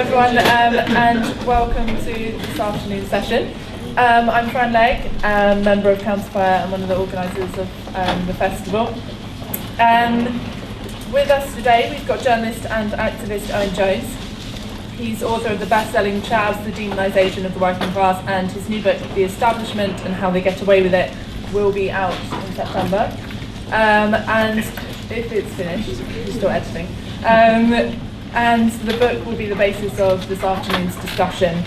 everyone, and welcome to this afternoon's session. I'm Fran Legg, member of Counterfire and one of the organisers of the festival. With us today we've got journalist and activist Owen Jones. He's author of the best-selling Chavs, The Demonisation of the Working Class, and his new book, The Establishment and How They Get Away With It, will be out in September. And if it's finished, we're still editing. And the book will be the basis of this afternoon's discussion.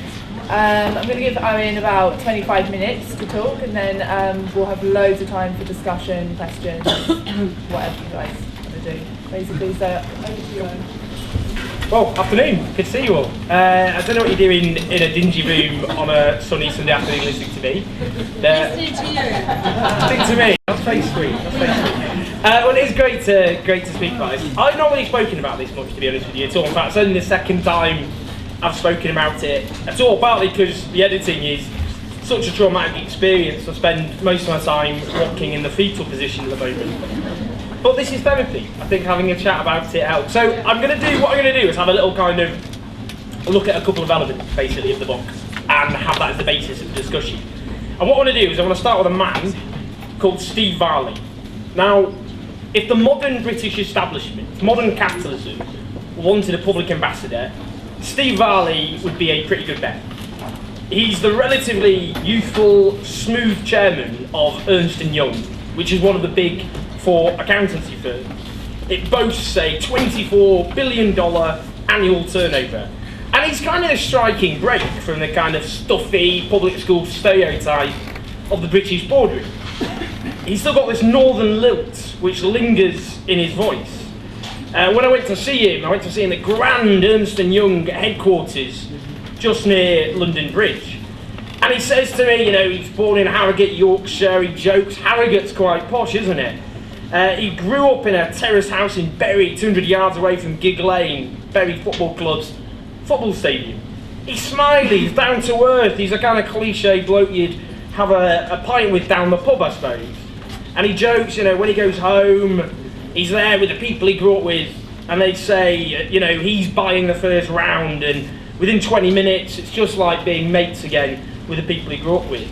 I'm going to give Owen about 25 minutes to talk, and then we'll have loads of time for discussion, questions, whatever you guys want to do, basically. So, over to you, Owen. Well, afternoon. Good to see you all. I don't know what you're doing in a dingy room on a sunny Sunday afternoon listening to me. Listening to you. Listening to me. That's very sweet. Well, it is great to speak about this. I've not really spoken about this much, to be honest with you, at all. In fact, it's only the second time I've spoken about it at all, partly because the editing is such a traumatic experience. I spend most of my time rocking in the fetal position at the moment. But this is therapy. I think having a chat about it helps. So what I'm going to do is have a little kind of look at a couple of elements, basically, of the book, and have that as the basis of the discussion. And what I want to do is I want to start with a man called Steve Varley. Now, if the modern British establishment, modern capitalism, wanted a public ambassador, Steve Varley would be a pretty good bet. He's the relatively youthful, smooth chairman of Ernst & Young, which is one of the big four accountancy firms. It boasts a $24 billion annual turnover. And he's kind of a striking break from the kind of stuffy public school stereotype of the British boardroom. He's still got this northern lilt which lingers in his voice. When I went to see him at grand Ernst & Young headquarters just near London Bridge. And he says to me, you know, he's born in Harrogate, Yorkshire. He jokes, Harrogate's quite posh, isn't it? He grew up in a terraced house in Bury, 200 yards away from Gig Lane, Bury Football Club's football stadium. He's smiley, he's down to earth, he's a kind of cliche bloke you'd have a pint with down the pub, I suppose. And he jokes, you know, when he goes home, he's there with the people he grew up with, and they say, you know, he's buying the first round, and within 20 minutes, it's just like being mates again with the people he grew up with.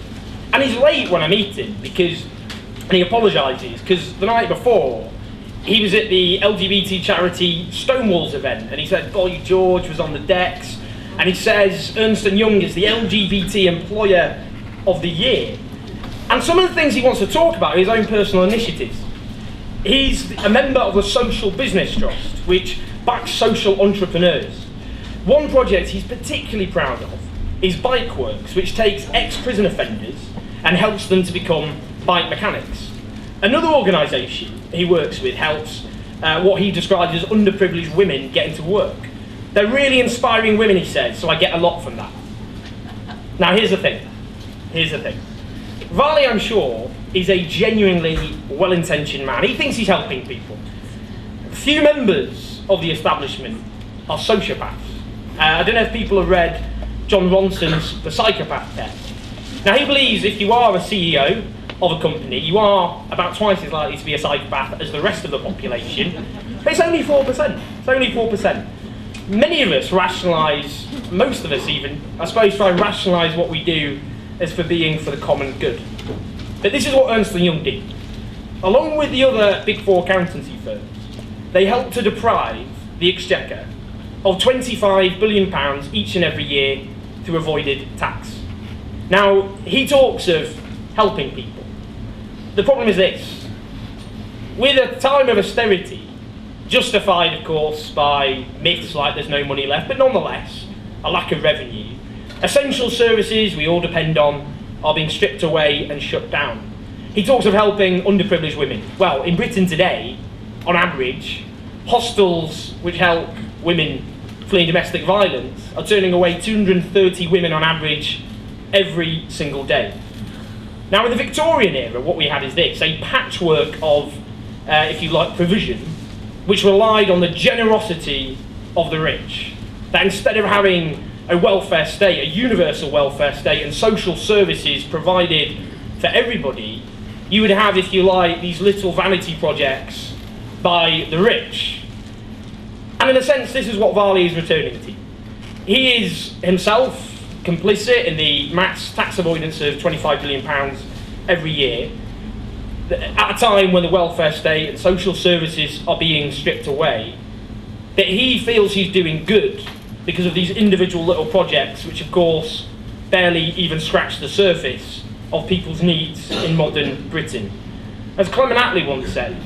And he's late when I meet him, and he apologises, because the night before, he was at the LGBT charity Stonewall's event, and he said Boy George was on the decks, and he says Ernst & Young is the LGBT employer of the year. And some of the things he wants to talk about are his own personal initiatives. He's a member of the Social Business Trust, which backs social entrepreneurs. One project he's particularly proud of is Bike Works, which takes ex-prison offenders and helps them to become bike mechanics. Another organisation he works with helps what he describes as underprivileged women get into work. They're really inspiring women, he says, so I get a lot from that. Now here's the thing. Varley, I'm sure, is a genuinely well-intentioned man. He thinks he's helping people. Few members of the establishment are sociopaths. I don't know if people have read John Ronson's The Psychopath Test. Now he believes if you are a CEO of a company, you are about twice as likely to be a psychopath as the rest of the population, but it's only 4%. It's only 4%. Many of us rationalise, most of us even, I suppose, try and rationalise what we do as for being for the common good. But this is what Ernst & Young did. Along with the other big four accountancy firms, they helped to deprive the Exchequer of £25 billion each and every year through avoided tax. Now, he talks of helping people. The problem is this. With a time of austerity, justified, of course, by myths like there's no money left, but nonetheless, a lack of revenue, essential services we all depend on are being stripped away and shut down. He talks of helping underprivileged women. Well, in Britain today, on average, hostels which help women fleeing domestic violence are turning away 230 women on average every single day. Now, in the Victorian era, what we had is this, a patchwork of, if you like, provision, which relied on the generosity of the rich. That instead of having a welfare state, a universal welfare state, and social services provided for everybody, you would have, if you like, these little vanity projects by the rich. And in a sense, this is what Varley is returning to. He is himself complicit in the mass tax avoidance of £25 billion every year, at a time when the welfare state and social services are being stripped away, that he feels he's doing good because of these individual little projects, which of course barely even scratch the surface of people's needs in modern Britain. As Clement Attlee once said,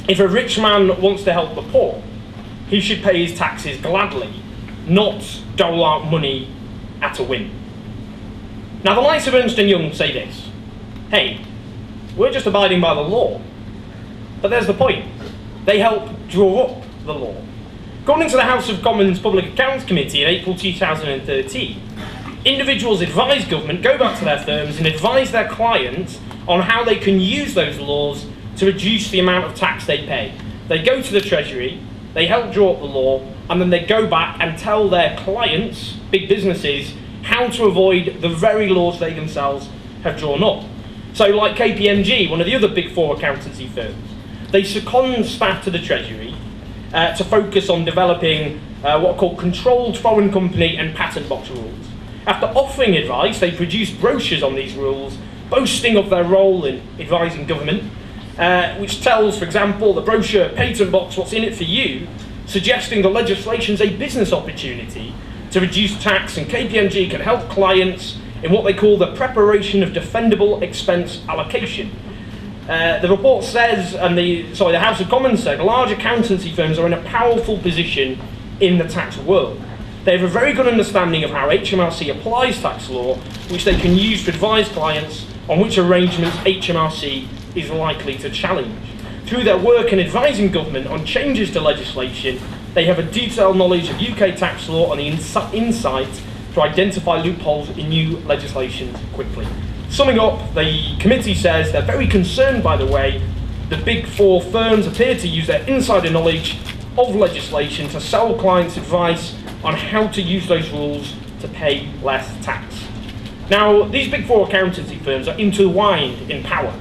if a rich man wants to help the poor, he should pay his taxes gladly, not dole out money at a whim. Now the likes of Ernst & Young say this: hey, we're just abiding by the law. But there's the point. They help draw up the law. According to the House of Commons Public Accounts Committee in April 2013, individuals advise government, go back to their firms and advise their clients on how they can use those laws to reduce the amount of tax they pay. They go to the Treasury, they help draw up the law, and then they go back and tell their clients, big businesses, how to avoid the very laws they themselves have drawn up. So like KPMG, one of the other big four accountancy firms, they second staff to the Treasury to focus on developing what are called controlled foreign company and patent box rules. After offering advice, they produce brochures on these rules, boasting of their role in advising government, which tells, for example, the brochure Patent Box, what's in it for you, suggesting the legislation's a business opportunity to reduce tax, and KPMG can help clients in what they call the preparation of defendable expense allocation. The report says, and the House of Commons said, large accountancy firms are in a powerful position in the tax world. They have a very good understanding of how HMRC applies tax law, which they can use to advise clients on which arrangements HMRC is likely to challenge. Through their work in advising government on changes to legislation, they have a detailed knowledge of UK tax law and the insight to identify loopholes in new legislation quickly. Summing up, the committee says they're very concerned by the way the big four firms appear to use their insider knowledge of legislation to sell clients advice on how to use those rules to pay less tax. Now, these big four accountancy firms are intertwined in power.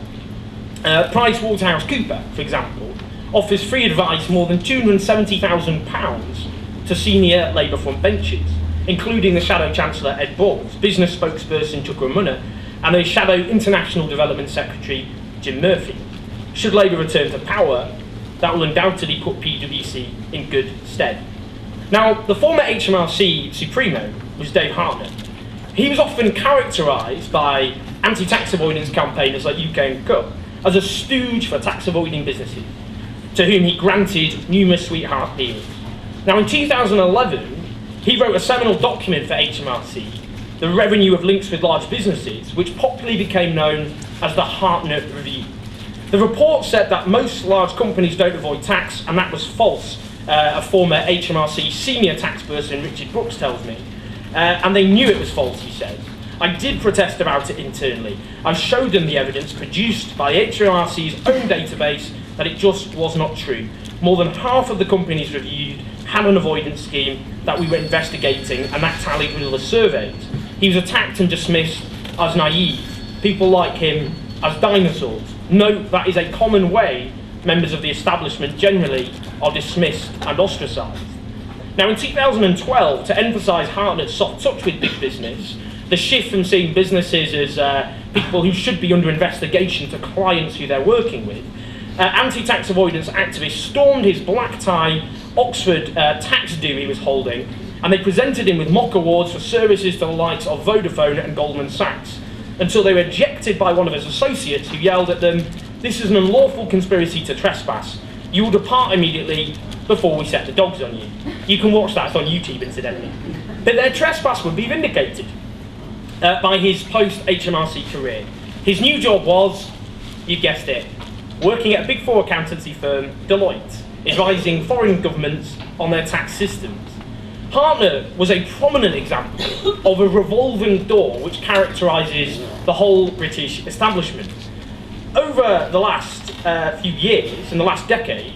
PricewaterhouseCoopers, for example, offers free advice more than £270,000 to senior Labour front benches, including the Shadow Chancellor Ed Balls, business spokesperson Chuck Munna, and the Shadow International Development Secretary Jim Murphy. Should Labour return to power, that will undoubtedly put PwC in good stead. Now, the former HMRC Supremo was Dave Hartnett. He was often characterised by anti-tax avoidance campaigners like UK and Co as a stooge for tax-avoiding businesses, to whom he granted numerous sweetheart deals. Now, in 2011, he wrote a seminal document for HMRC, the Revenue of Links with Large Businesses, which popularly became known as the Hartnett Review. The report said that most large companies don't avoid tax, and that was false, a former HMRC senior tax person, Richard Brooks, tells me. And they knew it was false, he says. I did protest about it internally. I showed them the evidence produced by HMRC's own database that it just was not true. More than half of the companies reviewed had an avoidance scheme that we were investigating, and that tallied with the surveys. He was attacked and dismissed as naive. People like him as dinosaurs. Note that is a common way members of the establishment generally are dismissed and ostracised. Now, in 2012, to emphasise Hartnett's soft touch with big business, the shift from seeing businesses as people who should be under investigation to clients who they're working with, anti-tax avoidance activists stormed his black tie Oxford tax do he was holding, and they presented him with mock awards for services to the likes of Vodafone and Goldman Sachs, until they were ejected by one of his associates who yelled at them, "This is an unlawful conspiracy to trespass. You will depart immediately before we set the dogs on you." You can watch that, it's on YouTube incidentally. But their trespass would be vindicated by his post-HMRC career. His new job was, you guessed it, working at a big four accountancy firm, Deloitte, advising foreign governments on their tax systems. Hartnett was a prominent example of a revolving door which characterises the whole British establishment. Over the last few years, in the last decade,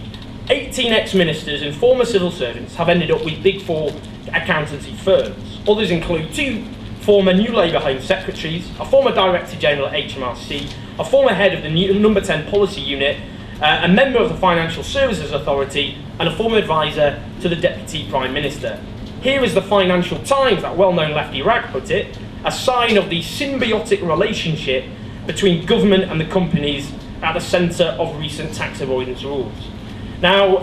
18 ex-ministers and former civil servants have ended up with big four accountancy firms. Others include two former New Labour Home Secretaries, a former Director General at HMRC, a former head of the Number 10 Policy Unit, a member of the Financial Services Authority, and a former advisor to the Deputy Prime Minister. Here is the Financial Times, that well-known lefty rag, put it, a sign of the symbiotic relationship between government and the companies at the centre of recent tax avoidance rules. Now,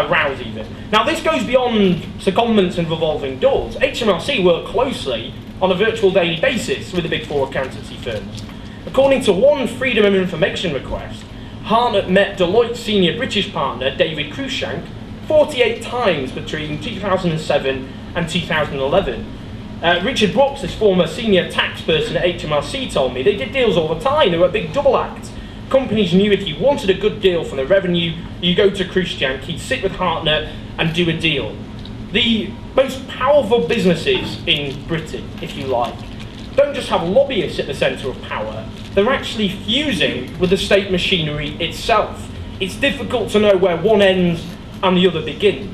rows even. Now, this goes beyond secondments and revolving doors. HMRC work closely on a virtual daily basis with the big four accountancy firms. According to one Freedom of Information request, Hartnett met Deloitte's senior British partner, David Cruikshank, 48 times between 2007 and 2011. Richard Brooks, his former senior tax person at HMRC, told me they did deals all the time. They were a big double act. Companies knew if you wanted a good deal from the revenue, you go to Cruikshank, he'd sit with Hartnett and do a deal. The most powerful businesses in Britain, if you like, don't just have lobbyists at the centre of power, they're actually fusing with the state machinery itself. It's difficult to know where one ends and the other begins.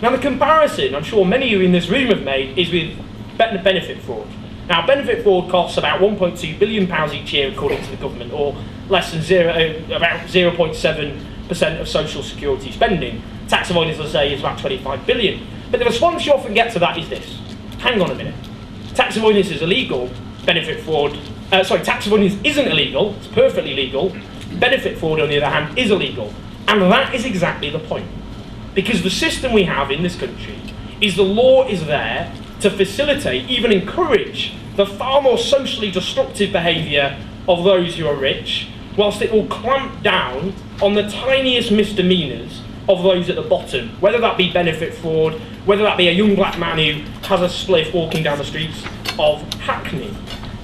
Now, the comparison I'm sure many of you in this room have made is with benefit fraud. Now, benefit fraud costs about £1.2 billion each year according to the government, or less than about 0.7% of social security spending. Tax avoidance, as I say, is about 25 billion. But the response you often get to that is this: hang on a minute. Tax avoidance is illegal. Tax avoidance isn't illegal. It's perfectly legal. Benefit fraud, on the other hand, is illegal. And that is exactly the point. Because the system we have in this country is the law is there to facilitate, even encourage, the far more socially destructive behaviour of those who are rich, whilst it will clamp down on the tiniest misdemeanours of those at the bottom, whether that be benefit fraud, whether that be a young black man who has a spliff walking down the streets of Hackney.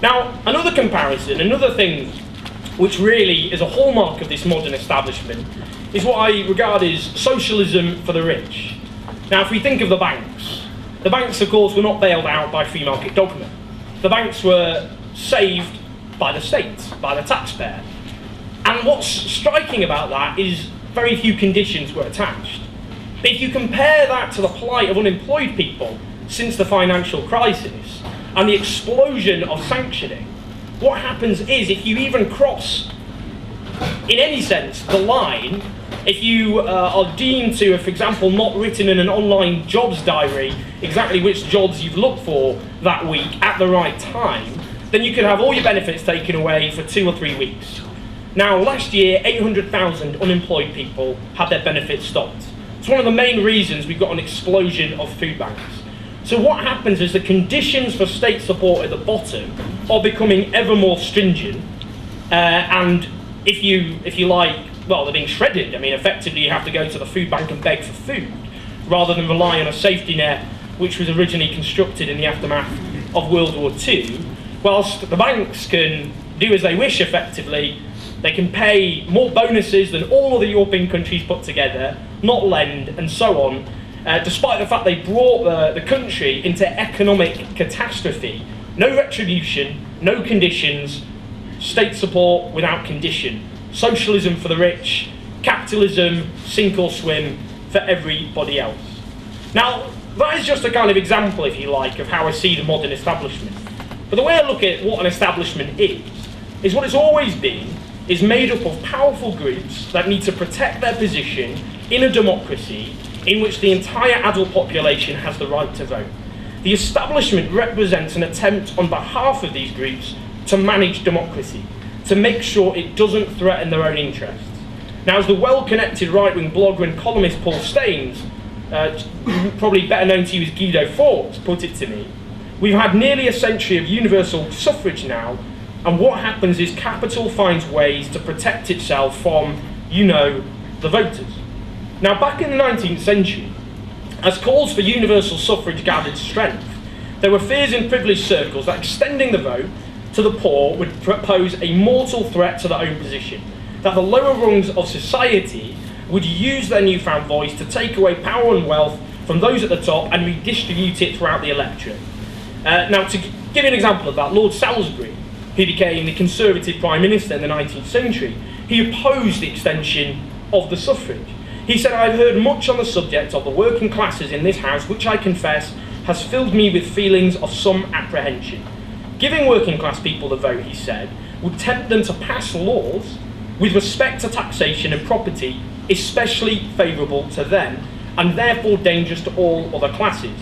Now, another comparison, another thing which really is a hallmark of this modern establishment, is what I regard as socialism for the rich. Now, if we think of the banks, of course, were not bailed out by free market dogma. The banks were saved by the state, by the taxpayer. And what's striking about that is very few conditions were attached. But if you compare that to the plight of unemployed people since the financial crisis and the explosion of sanctioning, what happens is, if you even cross, in any sense, the line, if you are deemed to have, for example, not written in an online jobs diary exactly which jobs you've looked for that week at the right time, then you could have all your benefits taken away for 2 or 3 weeks. Now, last year, 800,000 unemployed people had their benefits stopped. It's one of the main reasons we've got an explosion of food banks. So what happens is the conditions for state support at the bottom are becoming ever more stringent, and if you like, well, they're being shredded. I mean, effectively you have to go to the food bank and beg for food, rather than rely on a safety net which was originally constructed in the aftermath of World War II. Whilst the banks can do as they wish effectively, they can pay more bonuses than all of the European countries put together, not lend, and so on, despite the fact they brought the country into economic catastrophe. No retribution, no conditions, state support without condition. Socialism for the rich, capitalism, sink or swim for everybody else. Now, that is just a kind of example, if you like, of how I see the modern establishment. But the way I look at what an establishment is what it's always been, is made up of powerful groups that need to protect their position in a democracy in which the entire adult population has the right to vote. The establishment represents an attempt on behalf of these groups to manage democracy, to make sure it doesn't threaten their own interests. Now, as the well-connected right-wing blogger and columnist Paul Staines, probably better known to you as Guido Fawkes, put it to me, we've had nearly a century of universal suffrage now, and what happens is capital finds ways to protect itself from, the voters. Now, back in the 19th century, as calls for universal suffrage gathered strength, there were fears in privileged circles that extending the vote to the poor would pose a mortal threat to their own position, that the lower rungs of society would use their newfound voice to take away power and wealth from those at the top and redistribute it throughout the electorate. Now, to give you an example of that, Lord Salisbury, who became the Conservative Prime Minister in the 19th century, he opposed the extension of the suffrage. He said, "I've heard much on the subject of the working classes in this House, which I confess has filled me with feelings of some apprehension. Giving working class people the vote," he said, "would tempt them to pass laws with respect to taxation and property, especially favourable to them, and therefore dangerous to all other classes."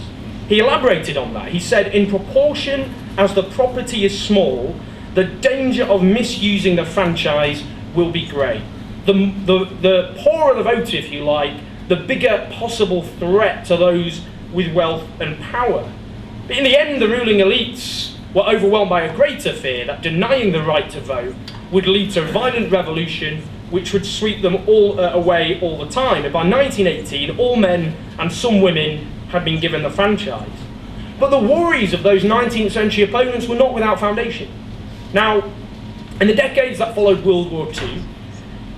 He elaborated on that. He said, in proportion as the property is small, the danger of misusing the franchise will be great. The poorer the voter, if you like, the bigger possible threat to those with wealth and power. But in the end, the ruling elites were overwhelmed by a greater fear that denying the right to vote would lead to a violent revolution which would sweep them all away all the time. And by 1918, all men and some women had been given the franchise. But the worries of those 19th century opponents were not without foundation. Now, in the decades that followed World War II,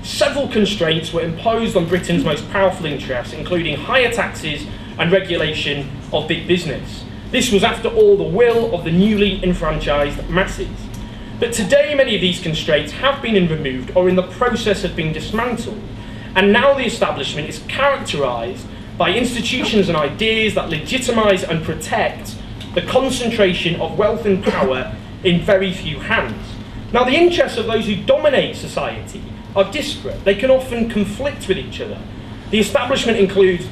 several constraints were imposed on Britain's most powerful interests, including higher taxes and regulation of big business. This was, after all, the will of the newly enfranchised masses. But today, many of these constraints have been removed or in the process of being dismantled, and now the establishment is characterised by institutions and ideas that legitimise and protect the concentration of wealth and power in very few hands. Now, the interests of those who dominate society are disparate. They can often conflict with each other. The establishment includes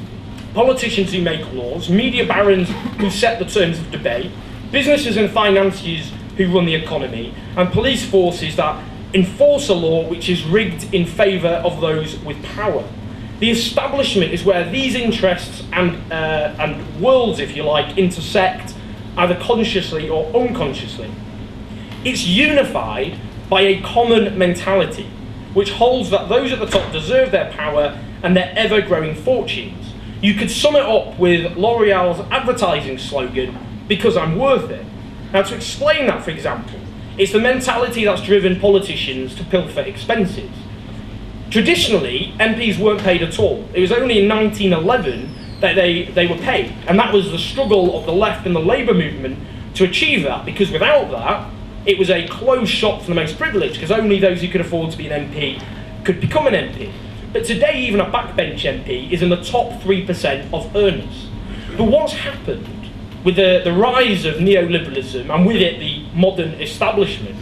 politicians who make laws, media barons who set the terms of debate, businesses and financiers who run the economy, and police forces that enforce a law which is rigged in favour of those with power. The establishment is where these interests and worlds, if you like, intersect either consciously or unconsciously. It's unified by a common mentality, which holds that those at the top deserve their power and their ever-growing fortunes. You could sum it up with L'Oreal's advertising slogan, "Because I'm worth it." Now, to explain that, for example, it's the mentality that's driven politicians to pilfer expenses. Traditionally, MPs weren't paid at all. It was only in 1911 that they were paid, and that was the struggle of the left and the Labour movement to achieve that, because without that, it was a closed shop for the most privileged, because only those who could afford to be an MP could become an MP. But today, even a backbench MP is in the top 3% of earners. But what's happened with the rise of neoliberalism, and with it the modern establishment,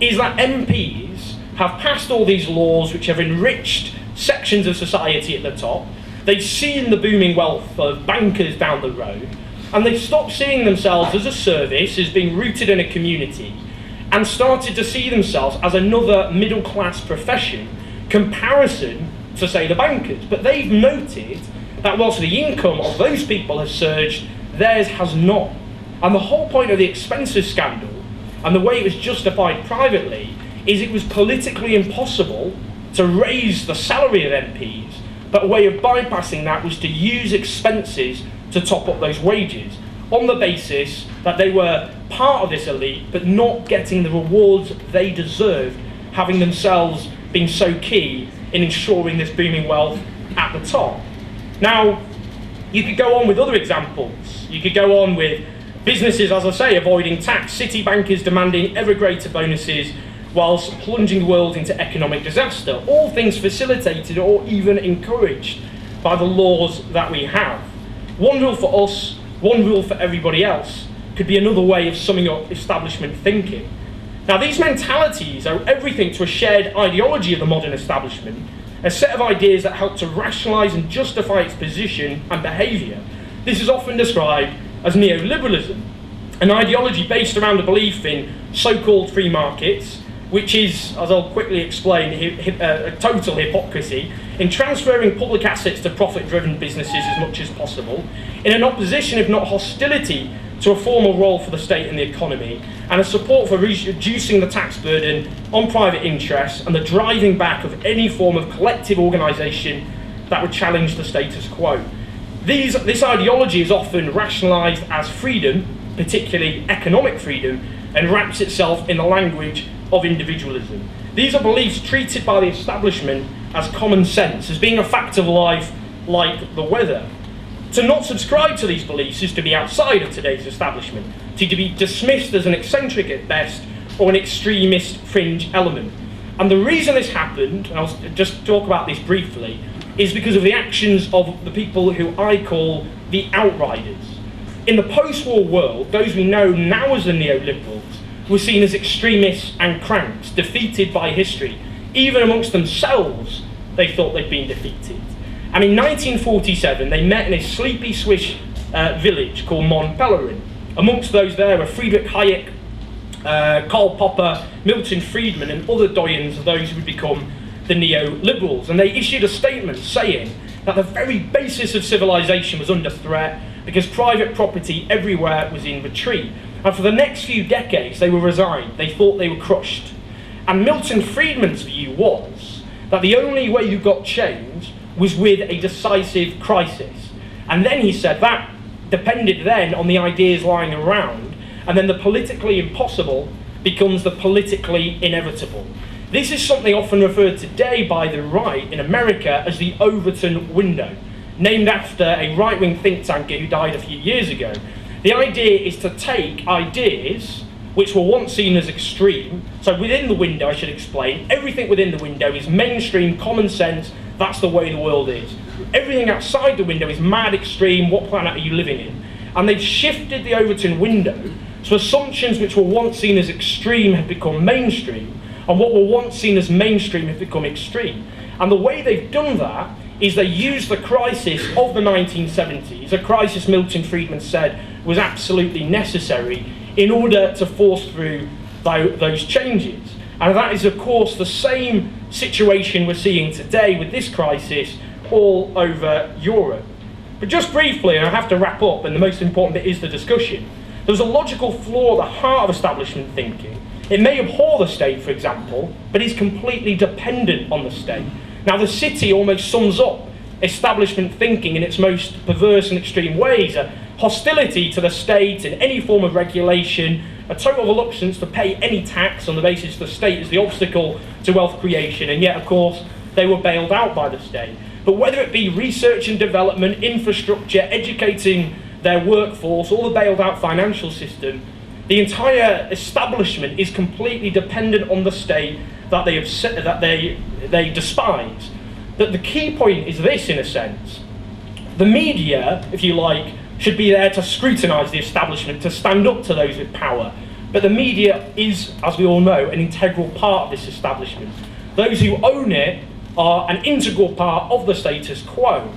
is that MPs have passed all these laws which have enriched sections of society at the top. They've seen the booming wealth of bankers down the road, and they've stopped seeing themselves as a service, as being rooted in a community, and started to see themselves as another middle-class profession comparison to, say, the bankers. But they've noted that whilst the income of those people has surged, theirs has not. And the whole point of the expenses scandal, and the way it was justified privately, is it was politically impossible to raise the salary of MPs, but a way of bypassing that was to use expenses to top up those wages, on the basis that they were part of this elite, but not getting the rewards they deserved, having themselves been so key in ensuring this booming wealth at the top. Now, you could go on with other examples. You could go on with businesses, as I say, avoiding tax, city bankers demanding ever greater bonuses, whilst plunging the world into economic disaster. All things facilitated or even encouraged by the laws that we have. One rule for us, one rule for everybody else, could be another way of summing up establishment thinking. Now, these mentalities owe everything to a shared ideology of the modern establishment, a set of ideas that help to rationalise and justify its position and behaviour. This is often described as neoliberalism, an ideology based around a belief in so-called free markets, which is, as I'll quickly explain, a total hypocrisy, in transferring public assets to profit-driven businesses as much as possible, in an opposition, if not hostility, to a formal role for the state in the economy, and a support for reducing the tax burden on private interests and the driving back of any form of collective organisation that would challenge the status quo. This ideology is often rationalised as freedom, particularly economic freedom, and wraps itself in the language of individualism. These are beliefs treated by the establishment as common sense, as being a fact of life like the weather. To not subscribe to these beliefs is to be outside of today's establishment, to be dismissed as an eccentric at best or an extremist fringe element. And the reason this happened, and I'll just talk about this briefly, is because of the actions of the people who I call the outriders. In the post-war world, those we know now as the neoliberals were seen as extremists and cranks, defeated by history. Even amongst themselves, they thought they'd been defeated. And in 1947, they met in a sleepy Swiss village called Mont Pelerin. Amongst those there were Friedrich Hayek, Karl Popper, Milton Friedman, and other doyens of those who would become the neoliberals. And they issued a statement saying that the very basis of civilization was under threat because private property everywhere was in retreat. And for the next few decades, they were resigned. They thought they were crushed. And Milton Friedman's view was that the only way you got change was with a decisive crisis. And then he said that depended then on the ideas lying around, and then the politically impossible becomes the politically inevitable. This is something often referred today by the right in America as the Overton window, named after a right-wing think tanker who died a few years ago. The idea is to take ideas which were once seen as extreme, so within the window, I should explain, everything within the window is mainstream, common sense, that's the way the world is. Everything outside the window is mad extreme, what planet are you living in? And they've shifted the Overton window, so assumptions which were once seen as extreme have become mainstream, and what were once seen as mainstream have become extreme. And the way they've done that is they used the crisis of the 1970s, a crisis Milton Friedman said was absolutely necessary in order to force through those changes. And that is, of course, the same situation we're seeing today with this crisis all over Europe. But just briefly, and I have to wrap up, and the most important bit is the discussion, there's a logical flaw at the heart of establishment thinking. It may abhor the state, for example, but is completely dependent on the state. Now, the city almost sums up establishment thinking in its most perverse and extreme ways: a hostility to the state and any form of regulation, a total reluctance to pay any tax on the basis the state is the obstacle to wealth creation, and yet, of course, they were bailed out by the state. But whether it be research and development, infrastructure, educating their workforce, or the bailed out financial system, the entire establishment is completely dependent on the state that they despise. That the key point is this, in a sense: the media, if you like, should be there to scrutinise the establishment, to stand up to those with power. But the media is, as we all know, an integral part of this establishment. Those who own it are an integral part of the status quo.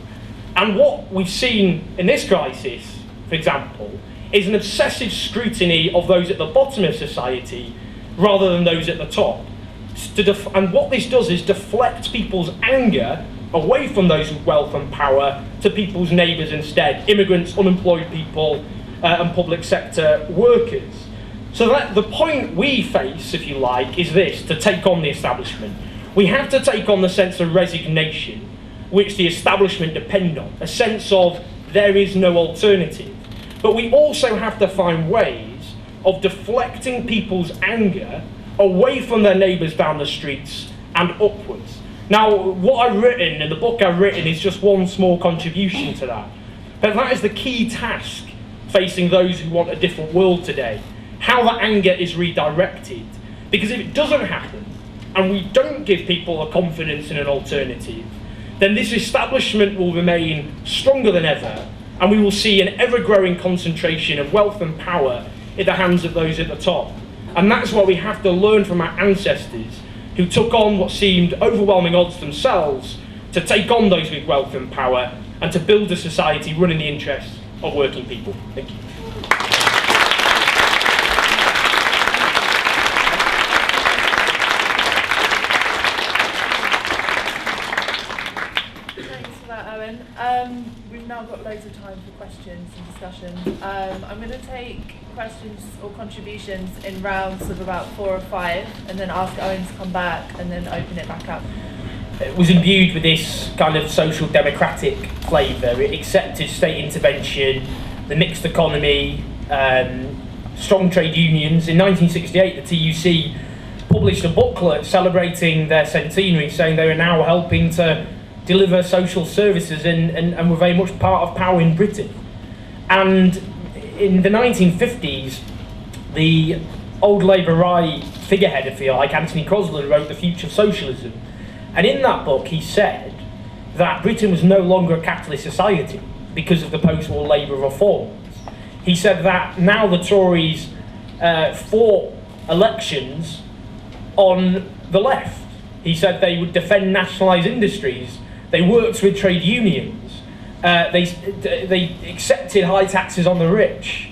And what we've seen in this crisis, for example, is an obsessive scrutiny of those at the bottom of society rather than those at the top. And what this does is deflect people's anger away from those with wealth and power to people's neighbours instead: immigrants, unemployed people, and public sector workers. So that the point we face, if you like, is this: to take on the establishment. We have to take on the sense of resignation which the establishment depend on, a sense of there is no alternative. But we also have to find ways of deflecting people's anger away from their neighbours down the streets and upwards. Now, what I've written, and the book I've written, is just one small contribution to that. But that is the key task facing those who want a different world today: how that anger is redirected. Because if it doesn't happen, and we don't give people a confidence in an alternative, then this establishment will remain stronger than ever, and we will see an ever-growing concentration of wealth and power in the hands of those at the top. And that's why we have to learn from our ancestors, who took on what seemed overwhelming odds themselves to take on those with wealth and power and to build a society run in the interests of working people. Thank you. Thanks for that, Owen. We've now got loads of time for questions and discussion. I'm going to take questions or contributions in rounds of about 4 or 5, and then ask Owen to come back and then open it back up. It was imbued with this kind of social democratic flavour. It accepted state intervention, the mixed economy, strong trade unions. In 1968, the TUC published a booklet celebrating their centenary, saying they were now helping to deliver social services and were very much part of power in Britain. And in the 1950s, the old Labour right figurehead, if you like, Anthony Crosland, wrote The Future of Socialism. And in that book, he said that Britain was no longer a capitalist society because of the post-war Labour reforms. He said that now the Tories fought elections on the left. He said they would defend nationalised industries. They worked with trade unions. They accepted high taxes on the rich.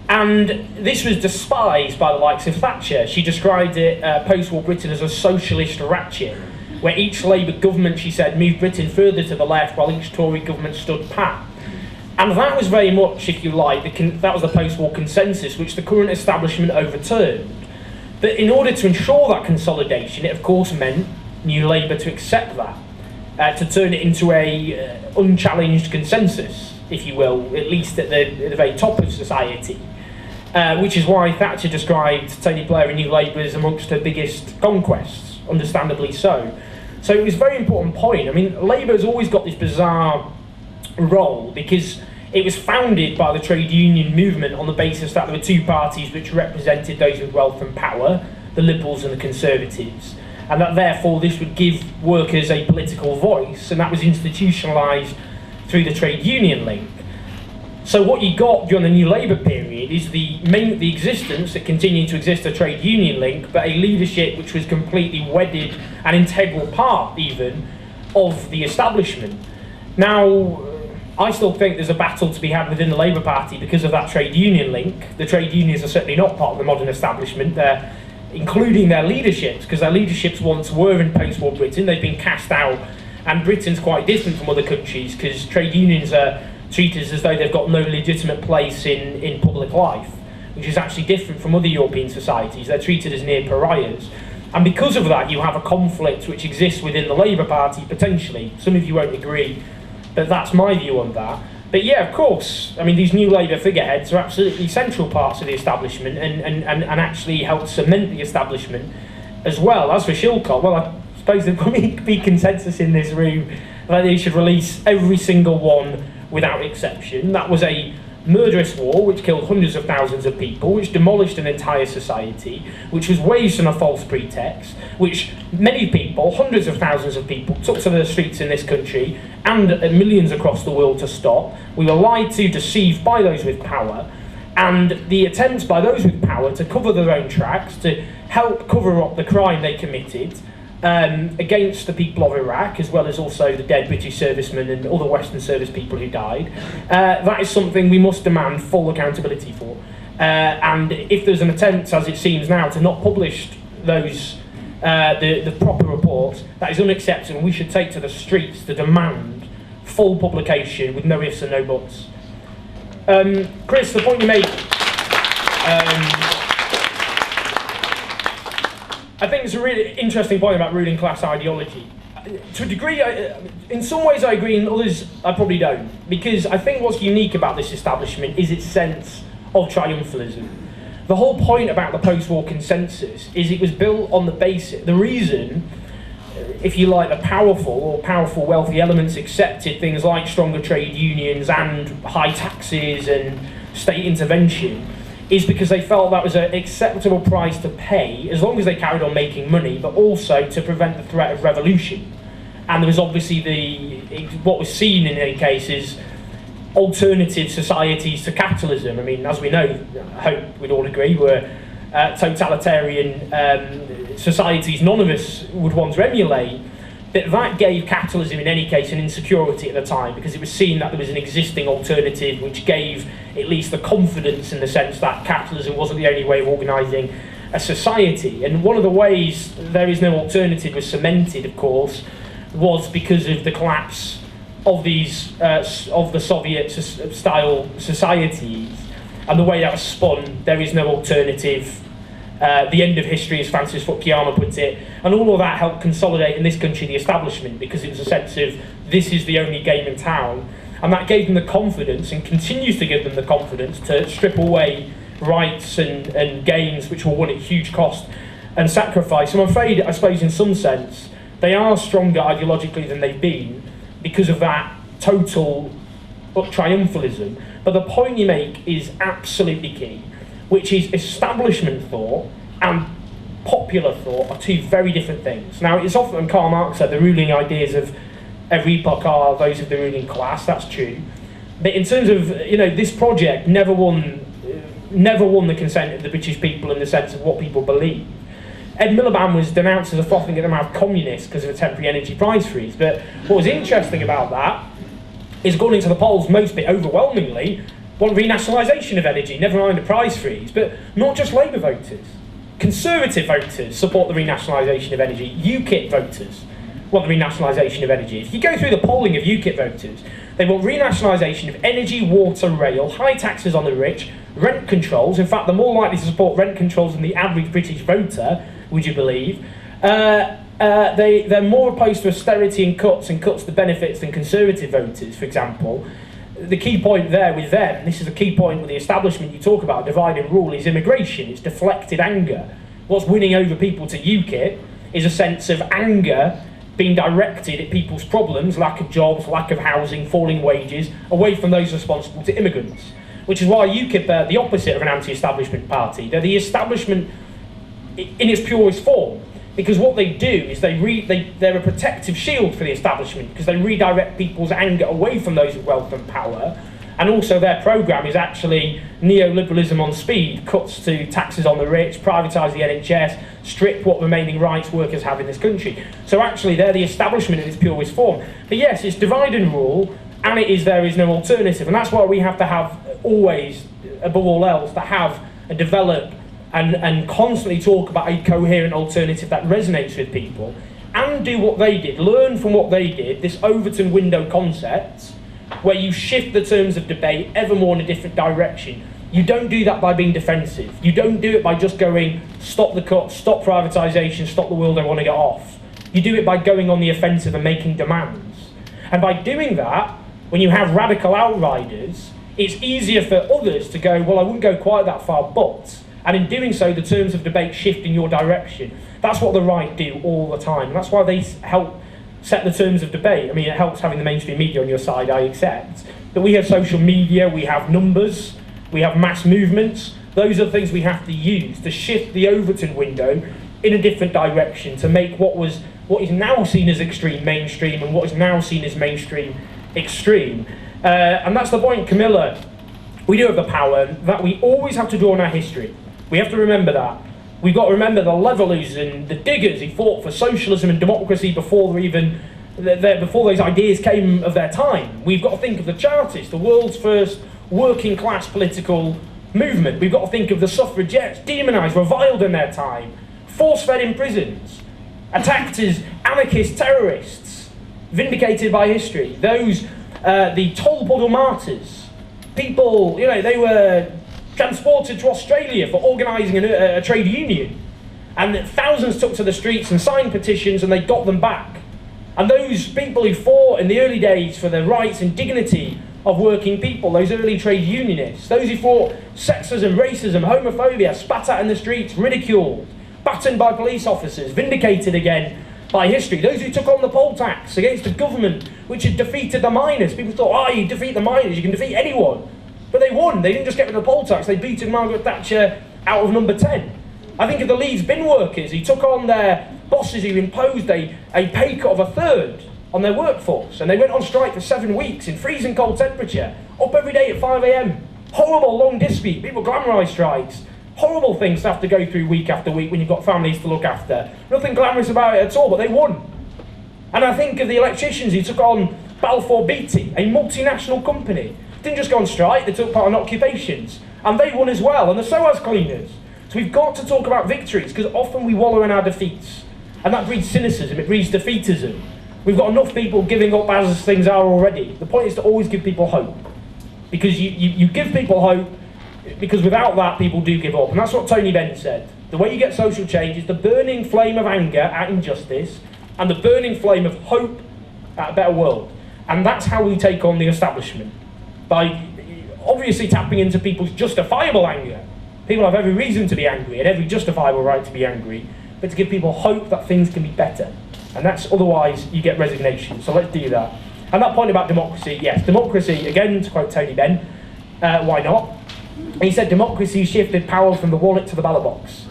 And this was despised by the likes of Thatcher. She described it, post-war Britain, as a socialist ratchet, where each Labour government, she said, moved Britain further to the left while each Tory government stood pat. And that was very much, if you like, that was the post-war consensus, which the current establishment overturned. But in order to ensure that consolidation, it of course meant New Labour to accept that, to turn it into a unchallenged consensus, if you will, at least at the very top of society. Which is why Thatcher described Tony Blair and New Labour as amongst her biggest conquests, understandably so. So it was a very important point. I mean, Labour has always got this bizarre role because it was founded by the trade union movement on the basis that there were two parties which represented those with wealth and power, the Liberals and the Conservatives, and that therefore this would give workers a political voice, and that was institutionalised through the trade union link. So what you got during the New Labour period is the existence, that continued to exist, a trade union link, but a leadership which was completely wedded, an integral part even, of the establishment. Now, I still think there's a battle to be had within the Labour Party because of that trade union link. The trade unions are certainly not part of the modern establishment. They're including their leaderships, because their leaderships once were in post-war Britain. They've been cast out, and Britain's quite different from other countries because trade unions are treated as though they've got no legitimate place in public life, which is actually different from other European societies. They're treated as near pariahs. And because of that, you have a conflict which exists within the Labour Party, potentially. Some of you won't agree, but that's my view on that. But yeah, of course, I mean, these New Labour figureheads are absolutely central parts of the establishment and actually help cement the establishment as well. As for Shilcock, well, I suppose there'll probably be consensus in this room that they should release every single one without exception. That was a murderous war which killed hundreds of thousands of people, which demolished an entire society, which was waged on a false pretext, which many people, hundreds of thousands of people, took to the streets in this country and millions across the world to stop. We were lied to, deceived by those with power, and the attempts by those with power to cover their own tracks, to help cover up the crime they committed against the people of Iraq, as well as also the dead British servicemen and other Western service people who died. That is something we must demand full accountability for. And if there's an attempt, as it seems now, to not publish those the proper reports, that is unacceptable. We should take to the streets to demand full publication with no ifs and no buts. Chris, the point you made, I think it's a really interesting point about ruling class ideology. To a degree, in some ways I agree, in others I probably don't. Because I think what's unique about this establishment is its sense of triumphalism. The whole point about the post-war consensus is it was built on the basis, the reason, if you like, the powerful wealthy elements accepted things like stronger trade unions and high taxes and state intervention, is because they felt that was an acceptable price to pay, as long as they carried on making money, but also to prevent the threat of revolution. And there was obviously what was seen in any case is alternative societies to capitalism. I mean, as we know, I hope we'd all agree, were totalitarian societies none of us would want to emulate. That gave capitalism in any case an insecurity at the time, because it was seen that there was an existing alternative which gave at least the confidence in the sense that capitalism wasn't the only way of organising a society. And one of the ways there is no alternative was cemented, of course, was because of the collapse of these of the Soviet-style societies, and the way that was spun, there is no alternative. The end of history, as Francis Fukuyama puts it, and all of that helped consolidate in this country the establishment, because it was a sense of this is the only game in town, and that gave them the confidence and continues to give them the confidence to strip away rights and gains which were won at huge cost and sacrifice. I'm afraid, I suppose in some sense, they are stronger ideologically than they've been because of that total triumphalism. But the point you make is absolutely key, which is establishment thought and popular thought are two very different things. Now, it's often, Karl Marx said, the ruling ideas of every epoch are those of the ruling class. That's true. But in terms of, this project never won the consent of the British people in the sense of what people believe. Ed Miliband was denounced as a frothing at the mouth communist because of a temporary energy price freeze. But what was interesting about that is, according to the polls, most bit overwhelmingly want renationalisation of energy, never mind a price freeze. But not just Labour voters. Conservative voters support the renationalisation of energy. UKIP voters want the renationalisation of energy. If you go through the polling of UKIP voters, they want renationalisation of energy, water, rail, high taxes on the rich, rent controls. In fact, they're more likely to support rent controls than the average British voter, would you believe? They're more opposed to austerity and cuts to benefits than Conservative voters, for example. The key point there with them, this is a key point with the establishment you talk about, divide and rule, is immigration. It's deflected anger. What's winning over people to UKIP is a sense of anger being directed at people's problems, lack of jobs, lack of housing, falling wages, away from those responsible to immigrants. Which is why UKIP are the opposite of an anti-establishment party. They're the establishment in its purest form. Because what they do is they're a protective shield for the establishment, because they redirect people's anger away from those with wealth and power. And also their programme is actually neoliberalism on speed, cuts to taxes on the rich, privatise the NHS, strip what remaining rights workers have in this country. So actually they're the establishment in its purest form. But yes, it's divide and rule, and there is no alternative. And that's why we have to have always, above all else, to have and develop and constantly talk about a coherent alternative that resonates with people, and do what they did, learn from what they did, this Overton window concept, where you shift the terms of debate ever more in a different direction. You don't do that by being defensive. You don't do it by just going, stop the cuts, stop privatisation, stop the world I want to get off. You do it by going on the offensive and making demands. And by doing that, when you have radical outriders, it's easier for others to go, well, I wouldn't go quite that far, but... And in doing so, the terms of debate shift in your direction. That's what the right do all the time. And that's why they help set the terms of debate. I mean, it helps having the mainstream media on your side, I accept. But we have social media, we have numbers, we have mass movements. Those are things we have to use to shift the Overton window in a different direction, to make what is now seen as extreme mainstream, and what is now seen as mainstream extreme. And that's the point, Camilla. We do have the power that we always have to draw on our history. We have to remember that. We've got to remember the levellers and the diggers who fought for socialism and democracy before those ideas came of their time. We've got to think of the Chartists, the world's first working class political movement. We've got to think of the suffragettes, demonised, reviled in their time, force-fed in prisons, attacked as anarchist terrorists, vindicated by history. Those, the Tolbodle martyrs, people, they were transported to Australia for organising a trade union, and thousands took to the streets and signed petitions, and they got them back. And those people who fought in the early days for the rights and dignity of working people, those early trade unionists, those who fought sexism, racism, homophobia, spat at in the streets, ridiculed, battened by police officers, vindicated again by history, those who took on the poll tax against the government which had defeated the miners. People thought, you defeat the miners, you can defeat anyone. But they won. They didn't just get rid of the poll tax, they beaten Margaret Thatcher out of number 10. I think of the Leeds bin workers who took on their bosses who imposed a pay cut of a third on their workforce, and they went on strike for 7 weeks in freezing cold temperature, up every day at 5 a.m. Horrible long dispute, people glamorise strikes. Horrible things to have to go through week after week when you've got families to look after. Nothing glamorous about it at all, but they won. And I think of the electricians who took on Balfour Beatty, a multinational company. Didn't just go on strike, they took part in occupations. And they won as well, and the SOAS cleaners. So we've got to talk about victories, because often we wallow in our defeats. And that breeds cynicism, it breeds defeatism. We've got enough people giving up as things are already. The point is to always give people hope. Because you give people hope, because without that, people do give up. And that's what Tony Benn said. The way you get social change is the burning flame of anger at injustice, and the burning flame of hope at a better world. And that's how we take on the establishment. By obviously tapping into people's justifiable anger. People have every reason to be angry and every justifiable right to be angry, but to give people hope that things can be better. And that's, otherwise you get resignation. So let's do that. And that point about democracy, yes, democracy, again, to quote Tony Benn, why not? And he said democracy shifted power from the wallet to the ballot box.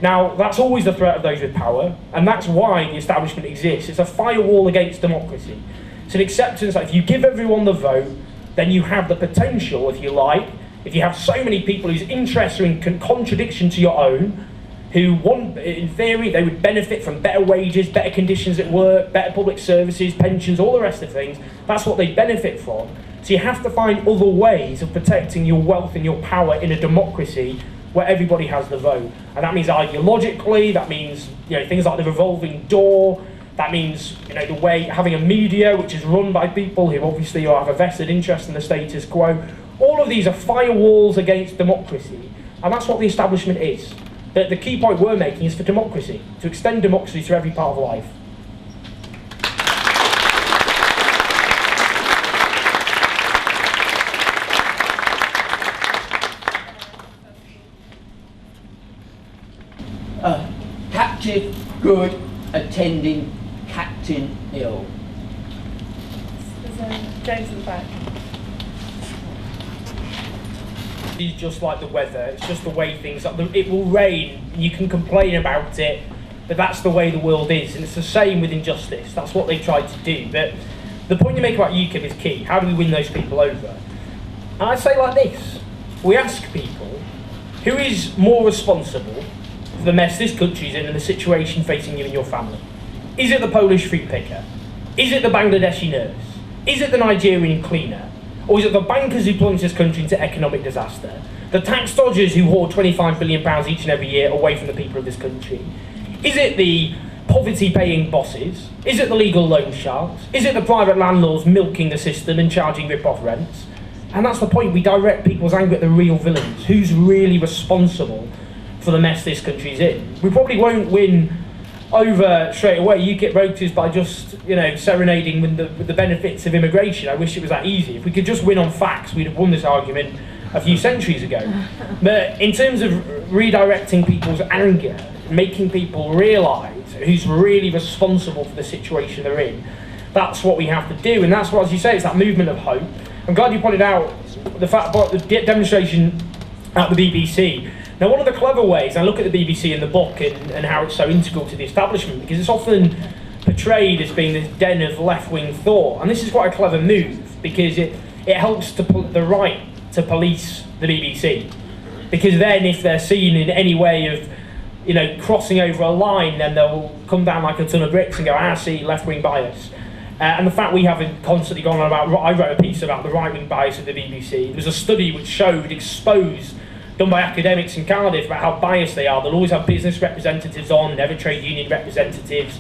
Now, that's always the threat of those with power, and that's why the establishment exists. It's a firewall against democracy. It's an acceptance that if you give everyone the vote, then you have the potential, if you like, if you have so many people whose interests are in contradiction to your own, who want, in theory, they would benefit from better wages, better conditions at work, better public services, pensions, all the rest of things. That's what they benefit from. So you have to find other ways of protecting your wealth and your power in a democracy where everybody has the vote. And that means ideologically, that means things like the revolving door, that means the way having a media which is run by people who obviously have a vested interest in the status quo. All of these are firewalls against democracy, and that's what the establishment is. The key point we're making is for democracy, to extend democracy to every part of life. Captive good, attending captain ill. There's James in the back. It's just like the weather, it's just the way things are. It will rain, you can complain about it, but that's the way the world is, and it's the same with injustice. That's what they tried to do. But the point you make about UKIP is key. How do we win those people over? And I say like this, we ask people, who is more responsible for the mess this country's in and the situation facing you and your family? Is it the Polish fruit picker? Is it the Bangladeshi nurse? Is it the Nigerian cleaner? Or is it the bankers who plunge this country into economic disaster? The tax dodgers who hoard £25 billion each and every year away from the people of this country? Is it the poverty-paying bosses? Is it the legal loan sharks? Is it the private landlords milking the system and charging rip-off rents? And that's the point, we direct people's anger at the real villains. Who's really responsible for the mess this country's in? We probably won't win over straight away UKIP voters by just serenading with the benefits of immigration. I wish it was that easy. If we could just win on facts, we'd have won this argument a few centuries ago. But in terms of redirecting people's anger, making people realise who's really responsible for the situation they're in, that's what we have to do. And that's what, as you say, it's that movement of hope. I'm glad you pointed out the fact about the demonstration at the BBC. Now, one of the clever ways, I look at the BBC in the book and how it's so integral to the establishment, because it's often portrayed as being this den of left-wing thought, and this is quite a clever move, because it helps to put the right to police the BBC, because then if they're seen in any way of crossing over a line, then they'll come down like a ton of bricks and go, see, left-wing bias. And the fact we haven't constantly gone on about, I wrote a piece about the right-wing bias of the BBC. There was a study which exposed, done by academics in Cardiff, about how biased they are. They'll always have business representatives on, never trade union representatives,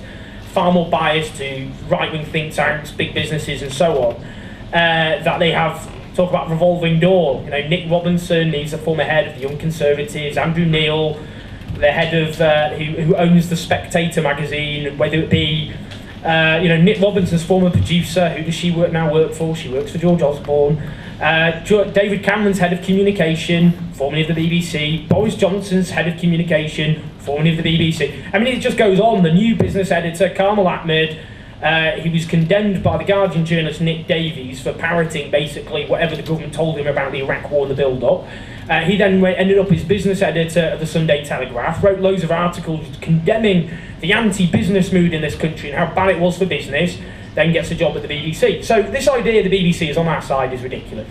far more biased to right-wing think tanks, big businesses and so on. That they have, talk about revolving door. Nick Robinson, he's the former head of the Young Conservatives, Andrew Neil, the head of, who owns the Spectator magazine, whether it be Nick Robinson's former producer, who does she work for? She works for George Osborne. David Cameron's head of communication, formerly of the BBC. Boris Johnson's head of communication, formerly of the BBC. I mean, it just goes on. The new business editor, Carmel Ahmed, he was condemned by the Guardian journalist Nick Davies for parroting basically whatever the government told him about the Iraq war and the build-up. He then ended up as business editor of the Sunday Telegraph, wrote loads of articles condemning the anti-business mood in this country and how bad it was for business, then gets a job at the BBC. So this idea the BBC is on our side is ridiculous.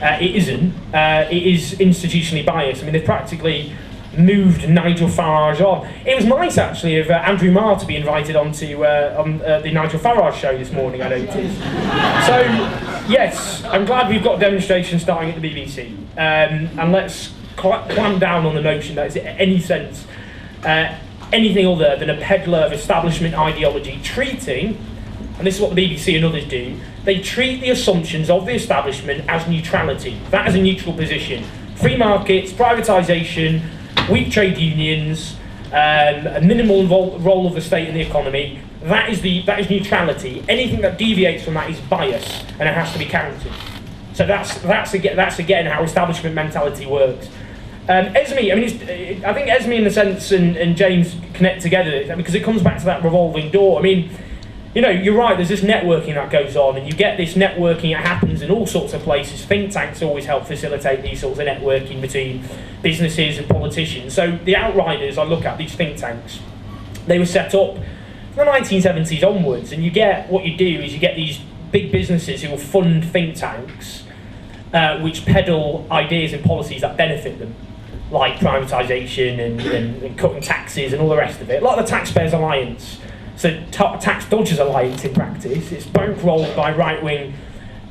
It isn't. It is institutionally biased. I mean, they've practically moved Nigel Farage on. It was nice, actually, of Andrew Marr to be invited onto the Nigel Farage show this morning, I noticed. So, yes, I'm glad we've got demonstrations starting at the BBC. And let's clamp down on the notion that it's in any sense anything other than a peddler of establishment ideology treating, and this is what the BBC and others do, they treat the assumptions of the establishment as neutrality. That is a neutral position. Free markets, privatisation, weak trade unions, a minimal role of the state in the economy. That is neutrality. Anything that deviates from that is bias, and it has to be countered. So that's again how establishment mentality works. Esme, I think Esme in the sense and James connect together because it comes back to that revolving door. I mean, you're right, there's this networking that goes on, and you get this networking, it happens in all sorts of places. Think tanks always help facilitate these sorts of networking between businesses and politicians. So the Outriders, I look at, these think tanks, they were set up from the 1970s onwards, and you get these big businesses who will fund think tanks which peddle ideas and policies that benefit them. like privatisation and cutting taxes and all the rest of it, like the Taxpayers Alliance, so Tax Dodgers Alliance in practice. It's bankrolled by right-wing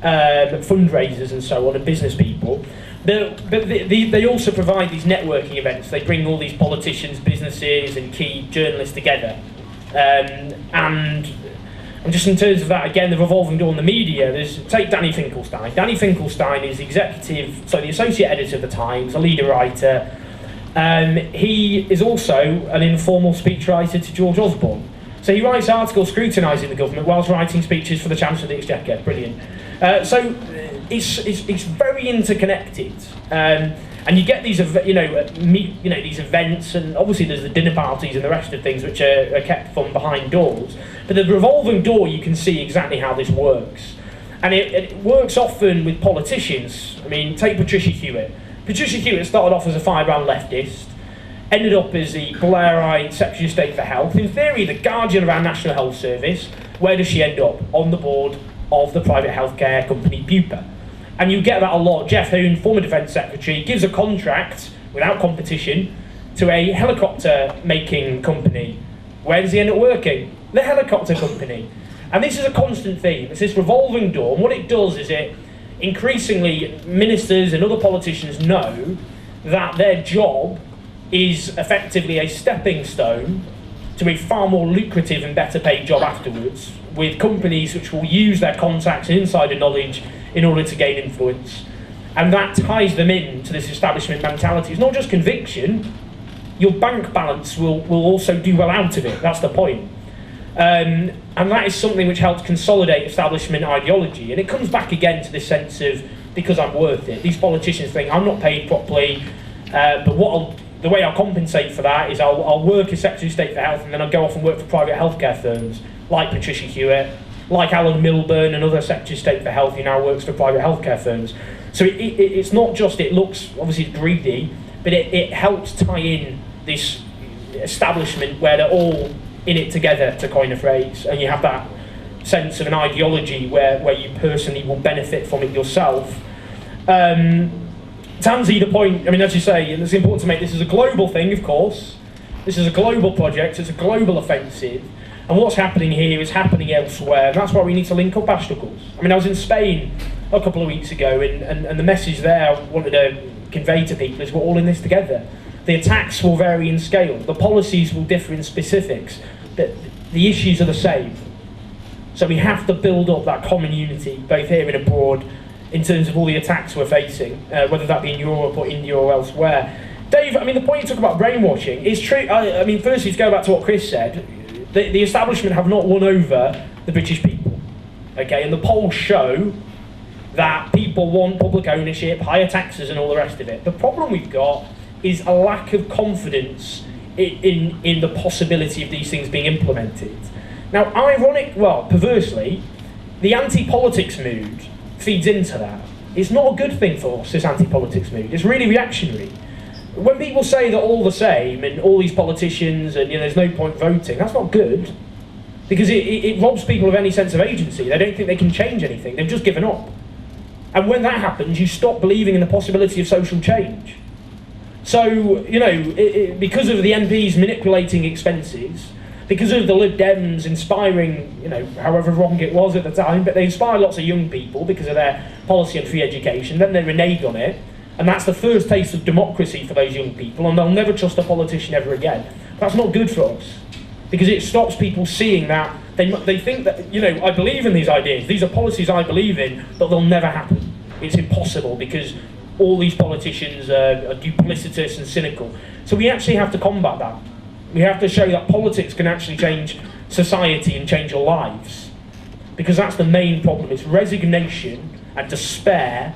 fundraisers and so on, and business people. But they also provide these networking events. They bring all these politicians, businesses and key journalists together. And just in terms of that, again, the revolving door in the media, take Danny Finkelstein. Danny Finkelstein is the associate editor of the Times, a leader writer. He is also an informal speechwriter to George Osborne. So he writes articles scrutinising the government whilst writing speeches for the Chancellor of the Exchequer. Brilliant. So it's very interconnected. And you get these, these events, and obviously there's the dinner parties and the rest of things which are kept from behind doors. But the revolving door, you can see exactly how this works. And it works often with politicians. I mean, take Patricia Hewitt. Patricia Hewitt started off as a firebrand leftist, ended up as the Blairite Secretary of State for Health. In theory, the guardian of our National Health Service. Where does she end up? On the board of the private healthcare company Bupa. And you get that a lot. Jeff Hoon, former Defence Secretary, gives a contract without competition to a helicopter making company. Where does he end up working? The helicopter company. And this is a constant theme. It's this revolving door. And what it does is it increasingly, ministers and other politicians know that their job is effectively a stepping stone to a far more lucrative and better paid job afterwards, with companies which will use their contacts and insider knowledge in order to gain influence. And that ties them into this establishment mentality. It's not just conviction, your bank balance will also do well out of it. That's the point. And that is something which helps consolidate establishment ideology. And it comes back again to this sense of, because I'm worth it. These politicians think, I'm not paid properly, but the way I'll compensate for that is I'll work as Secretary of State for Health, and then I'll go off and work for private healthcare firms, like Patricia Hewitt, like Alan Milburn, another Secretary of State for Health who now works for private healthcare firms. So it's not just, it looks obviously greedy, but it helps tie in this establishment where they're all in it together, to coin a phrase, and you have that sense of an ideology where you personally will benefit from it yourself. To answer the point, I mean, as you say, it's important to make this as a global thing, of course. This is a global project, it's a global offensive, and what's happening here is happening elsewhere, and that's why we need to link up obstacles. I mean, I was in Spain a couple of weeks ago, and the message there I wanted to convey to people is we're all in this together. The attacks will vary in scale, the policies will differ in specifics, but the issues are the same. So we have to build up that common unity, both here and abroad, in terms of all the attacks we're facing, whether that be in Europe or India or elsewhere. Dave, I mean, the point you talk about brainwashing is true. I mean, firstly, to go back to what Chris said, the establishment have not won over the British people, okay? And the polls show that people want public ownership, higher taxes and all the rest of it. The problem we've got is a lack of confidence in the possibility of these things being implemented. Now, perversely, the anti-politics mood feeds into that. It's not a good thing for us, this anti-politics mood. It's really reactionary. When people say they're all the same and all these politicians and there's no point voting, that's not good, because it robs people of any sense of agency. They don't think they can change anything. They've just given up. And when that happens, you stop believing in the possibility of social change. So, because of the MPs manipulating expenses, because of the Lib Dems inspiring, however wrong it was at the time, but they inspire lots of young people because of their policy on free education, then they renege on it, and that's the first taste of democracy for those young people, and they'll never trust a politician ever again. That's not good for us, because it stops people seeing that, they think that, I believe in these ideas, these are policies I believe in, but they'll never happen. It's impossible, because all these politicians are duplicitous and cynical. So we actually have to combat that. We have to show that politics can actually change society and change our lives. Because that's the main problem. It's resignation and despair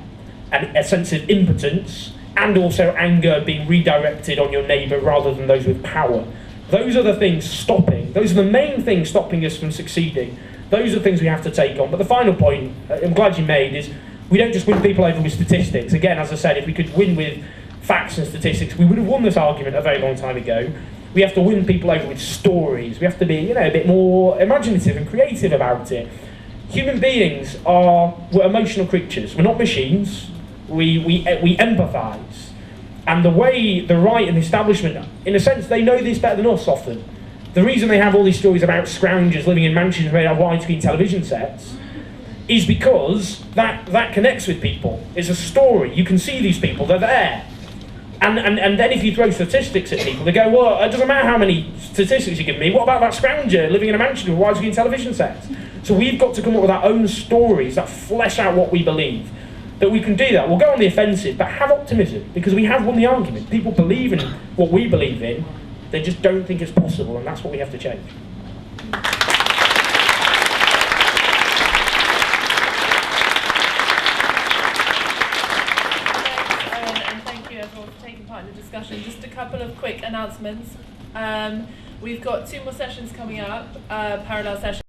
and a sense of impotence, and also anger being redirected on your neighbour rather than those with power. Those are the things stopping. Those are the main things stopping us from succeeding. Those are things we have to take on. But the final point, I'm glad you made, is we don't just win people over with statistics. Again, as I said, if we could win with facts and statistics, we would have won this argument a very long time ago. We have to win people over with stories. We have to be, a bit more imaginative and creative about it. Human beings we're emotional creatures. We're not machines. We empathise. And the way the right and the establishment, in a sense, they know this better than us often. The reason they have all these stories about scroungers living in mansions made out of widescreen television sets is because that connects with people. It's a story. You can see these people, they're there. And then if you throw statistics at people, they go, well, it doesn't matter how many statistics you give me, what about that scrounger living in a mansion with widescreen television sets? So we've got to come up with our own stories that flesh out what we believe. That we can do that. We'll go on the offensive, but have optimism, because we have won the argument. People believe in what we believe in, they just don't think it's possible, and that's what we have to change. Part in the discussion. Just a couple of quick announcements. We've got 2 more sessions coming up, parallel sessions.